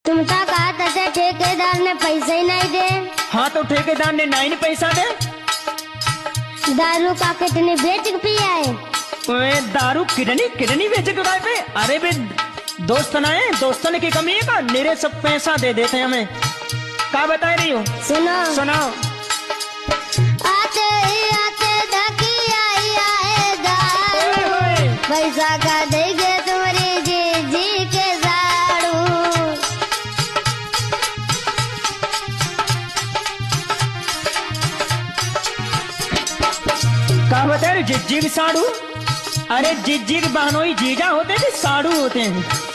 तुम तो कहा था ठेकेदार ने पैसे ही नहीं दे। हाँ तो ठेकेदार ने नहीं पैसा दे। दारू का कितनी बेच के पिया है? ओए दारू कितनी कितनी बेच के भाई पे। अरे बे दोस्त ना है, दोस्तन की कमी है का? मेरे सब पैसा दे देते हैं हमें। क्या बता रही हो? सुनो सुनाओ। आते ही आते धकी आई आएगा, पैसा का देंगे तुम्हारी जी के झाड़ू। क्या बता रही? जिज्जी की साड़ू? अरे जिज्जी के बहनोई जीजा होते थे, साड़ू होते हैं।